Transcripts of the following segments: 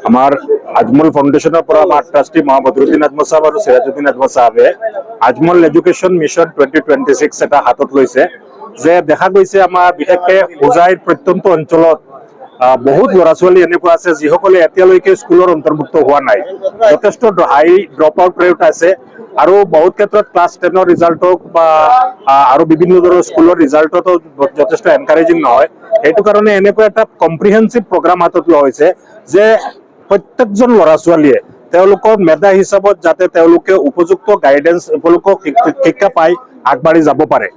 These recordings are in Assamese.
আমার আজমল ফাউন্ডেশনের পর আমার ট্রাস্টি মা বদরুদ্দিন আজমল সাহেব আর সিরাজউদ্দিন আজমল সাহেবে আজমল এডুকেশন মিশন 2026 এটা হাতত লৈছে যে দেখা গৈছে আমাৰ বিশেষকে হোজাইৰ প্ৰত্যন্ত অঞ্চলত বহুত ল'ৰা ছোৱালী এনেকুৱা আছে যিসকলে এতিয়ালৈকে স্কুলৰ অন্তৰ্ভুক্ত হোৱা নাই যথেষ্ট হাই ড্ৰপ আউট ৰেট আছে আৰু বহুত ক্ষেত্ৰত ক্লাছ 10ৰ ৰিজাল্ট হওক বা আৰু বিভিন্ন ধৰণৰ স্কুলৰ ৰিজাল্টতো যথেষ্ট এনকাৰেজিং নহয় সেইটো কাৰণে এনেকুৱা এটা কম্প্ৰিহেনসিভ প্ৰগ্ৰাম হাতত লোৱা হৈছে যে প্ৰত্যেকজন ল'ৰা ছোৱালীয়ে তেওঁলোকৰ মেধা হিচাপত যাতে তেওঁলোকে উপযুক্ত গাইডেন্স উপযুক্ত শিক্ষা পাই আগবাঢ়ি যাব পাৰে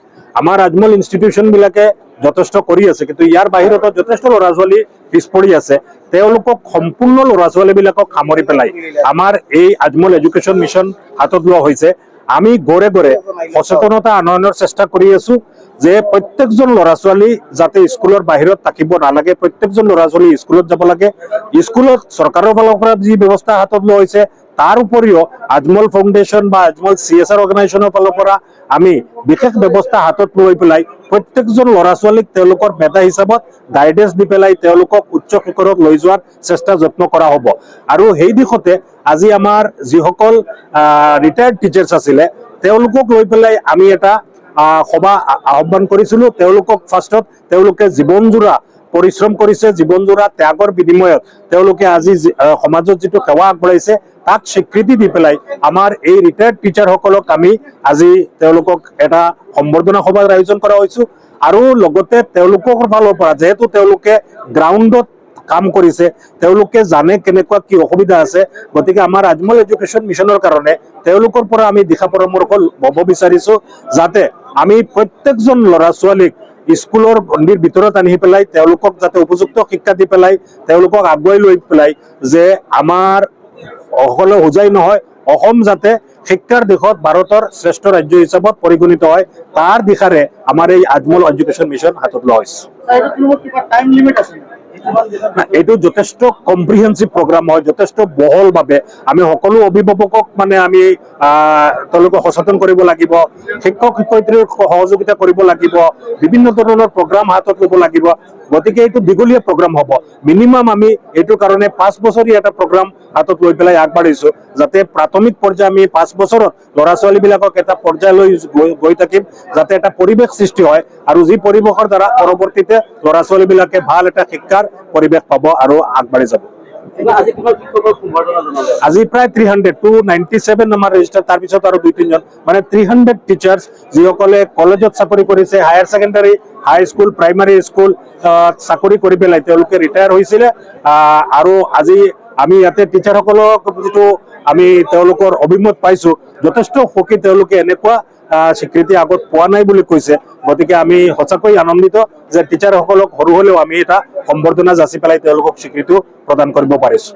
আমাৰ আজমল ইনষ্টিটিউচন বিলাকে যথেষ্ট কৰি আছে কিন্তু ইয়াৰ বাহিৰতো যথেষ্ট ল'ৰা ছোৱালী পিছ পৰি আছে তেওঁলোকক সম্পূৰ্ণ ল'ৰা ছোৱালী বিলাকক সামৰি পেলাই আমাৰ এই আজমল এডুকেশ্যন মিছন হাতত লোৱা হৈছে আমি গড়ে গড়ে সচেতনতা আনয়নৰ চেষ্টা কৰি আছো যে প্ৰত্যেকজন ল'ৰা ছোৱালী যাতে স্কুলৰ বাহিৰত থাকিব নালাগে প্ৰত্যেকজন ল'ৰা ছোৱালী স্কুলত যাব লাগে স্কুলত চৰকাৰৰ ফালৰ পৰা যি ব্যৱস্থা হাতত লোৱা হৈছে তাৰ উপৰিও আজমল ফাউণ্ডেশ্যন বা আজমল CSR অৰ্গেনাইজেশ্যনৰ ফালৰ পৰা আমি বিশেষ ব্যৱস্থা হাতত লৈ পেলাই প্ৰত্যেকজন ল'ৰা ছোৱালীক তেওঁলোকৰ মেধা হিচাপত গাইডেন্স দি পেলাই তেওঁলোকক উচ্চ শিখৰত লৈ যোৱাৰ চেষ্টা যত্ন কৰা হ'ব আৰু সেই দিশতে আজি আমাৰ যিসকল ৰিটায়াৰ্ড টিচাৰ্ছ আছিলে তেওঁলোকক লৈ পেলাই আমি এটা সভা আহ্বান কৰিছিলো তেওঁলোকক ফাৰ্ষ্টত তেওঁলোকে জীৱনজোৰা পৰিশ্ৰম কৰিছে জীৱনজোৰা ত্যাগৰ বিনিময়ত তেওঁলোকে আজি সমাজত যিটো সেৱা আগবঢ়াইছে তাক স্বীকৃতি দি পেলাই আমাৰ এই ৰিটায়াৰ্ড টিচাৰসকলক আমি আজি তেওঁলোকক এটা সম্বৰ্ধনা সভাৰ আয়োজন কৰা হৈছো আৰু লগতে তেওঁলোকৰ ফালৰ পৰা যেহেতু তেওঁলোকে গ্ৰাউণ্ডত কাম কৰিছে তেওঁলোকে জানে কেনেকুৱা কি অসুবিধা আছে গতিকে আমাৰ আজমল এডুকেশ্যন মিছনৰ কাৰণে তেওঁলোকৰ পৰা আমি দিশা পৰামৰ্শ ল'ব বিচাৰিছো যাতে আমি প্ৰত্যেকজন ল'ৰা ছোৱালীক স্কুলৰ গণ্ডিৰ ভিতৰত আনি পেলাই তেওঁলোকক যাতে উপযুক্ত শিক্ষা দি পেলাই তেওঁলোকক আগুৱাই লৈ পেলাই যে আমাৰ অকল হোজাই নহয় অসম যাতে শিক্ষাৰ দিশত ভাৰতৰ শ্ৰেষ্ঠ ৰাজ্য হিচাপত পৰিগণিত হয় তাৰ দিশাৰে আমাৰ এই আজমল এডুকেশ্যন মিছন হাতত লোৱা হৈছে এইটো যথেষ্ট কম্প্ৰিহেনসিভ প্ৰগ্ৰাম হয় যথেষ্ট বহলভাৱে আমি সকলো অভিভাৱকক মানে আমি তেওঁলোকক সচেতন কৰিব লাগিব শিক্ষক শিক্ষয়িত্ৰীৰ সহযোগিতা কৰিব লাগিব বিভিন্ন ধৰণৰ প্ৰগ্ৰাম হাতত ল'ব লাগিব গতিকে এইটো দীঘলীয়া প্ৰগ্ৰাম হ'ব মিনিমাম আমি এইটো কাৰণে 5 বছৰীয়া এটা প্ৰগ্ৰাম হাতত লৈ পেলাই আগবাঢ়িছো যাতে প্ৰাথমিক পৰ্যায় আমি 5 বছৰত ল'ৰা ছোৱালীবিলাকক এটা পৰ্যায়লৈ গৈ থাকিম যাতে এটা পৰিৱেশ সৃষ্টি হয় আৰু যি পৰিৱেশৰ দ্বাৰা পৰৱৰ্তীতে ল'ৰা ছোৱালীবিলাকে ভাল এটা শিক্ষাৰ পৰিৱেশ পাব আৰু আগবাঢ়ি যাব আজি প্ৰায় 397 আমাৰ ৰেজিষ্টাৰ তাৰ পিছত আৰু 2-3জন মানে 300 টিচাৰ্ছ যিসকলে কলেজত চাকৰি কৰিছে হায়াৰ ছেকেণ্ডাৰী হাই স্কুল প্ৰাইমাৰী স্কুল চাকৰি কৰি পেলাই তেওঁলোকে ৰিটায়াৰ হৈছিলে আৰু আজি আমি ইয়াতে টিচাৰসকলক যিটো আমি তেওঁলোকৰ অভিমত পাইছো যথেষ্ট সুখী তেওঁলোকে এনেকুৱা স্বীকৃতি আগত পোৱা নাই বুলি কৈছে গতিকে আমি সঁচাকৈ আনন্দিত যে টিচাৰসকলক সৰু হ'লেও আমি এটা সম্বৰ্ধনা যাচি পেলাই তেওঁলোকক স্বীকৃতি প্ৰদান কৰিব পাৰিছো